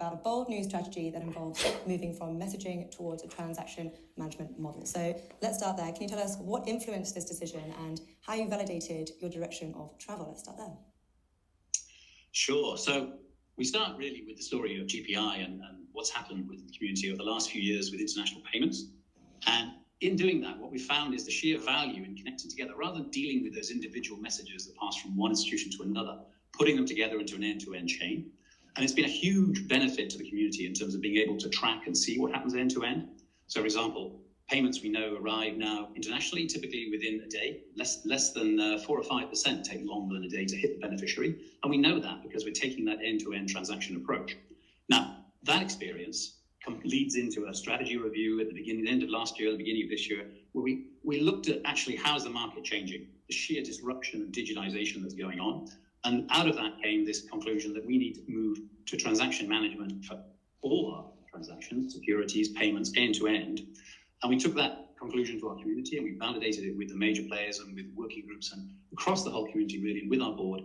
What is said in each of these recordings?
about a bold new strategy that involves moving from messaging towards a transaction management model. So let's start there. Can you tell us what influenced this decision and how you validated your direction of travel? Let's start there. Sure. So we start really with the story of GPI and what's happened with the community over the last few years with international payments. And in doing that, what we found is the sheer value in connecting together, rather than dealing with those individual messages that pass from one institution to another, putting them together into an end-to-end chain. And it's been a huge benefit to the community in terms of being able to track and see what happens end-to-end. So, for example, payments we know arrive now internationally, typically within a day. Less than 4 or 5% take longer than a day to hit the beneficiary. And we know that because we're taking that end-to-end transaction approach. Now, that experience leads into a strategy review at the end of last year, the beginning of this year, where we looked at actually how's the market changing, the sheer disruption and digitization that's going on. And out of that came this conclusion that we need to move to transaction management for all our transactions, securities, payments, end to end. And we took that conclusion to our community and we validated it with the major players and with working groups and across the whole community, really, and with our board.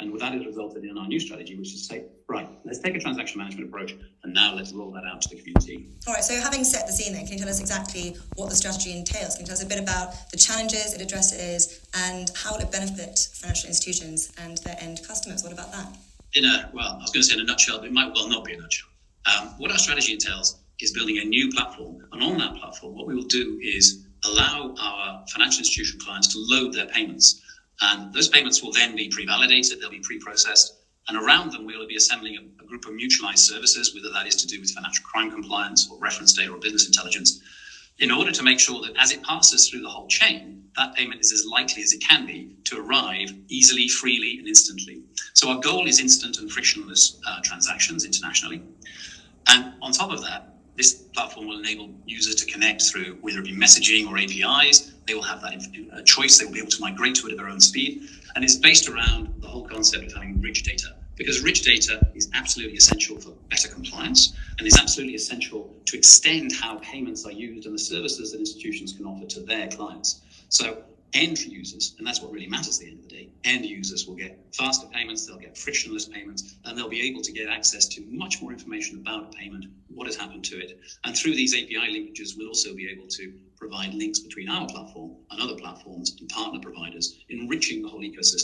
And with that, has resulted in our new strategy, which is to say, right, let's take a transaction management approach, and now let's roll that out to the community. All right, so having set the scene then, can you tell us exactly what the strategy entails? Can you tell us a bit about the challenges it addresses and how will it benefit financial institutions and their end customers? What about that? I was going to say in a nutshell, but it might well not be a nutshell. What our strategy entails is building a new platform. And on that platform, what we will do is allow our financial institution clients to load their payments. And those payments will then be pre-validated, they'll be pre-processed, and around them we'll be assembling a group of mutualized services, whether that is to do with financial crime compliance or reference data or business intelligence, in order to make sure that as it passes through the whole chain, that payment is as likely as it can be to arrive easily, freely, and instantly. So our goal is instant and frictionless transactions internationally. And on top of that, this platform will enable users to connect through whether it be messaging or APIs. They will have that choice. They will be able to migrate to it at their own speed. And it's based around the whole concept of having rich data, because rich data is absolutely essential for better compliance and is absolutely essential to extend how payments are used and the services that institutions can offer to their clients. So end users, and that's what really matters at the end of the day, end users will get faster payments, they'll get frictionless payments, and they'll be able to get access to much more information about a payment, what has happened to it. And through these API linkages, we'll also be able to provide links between our platform and other platforms and partner providers, enriching the whole ecosystem.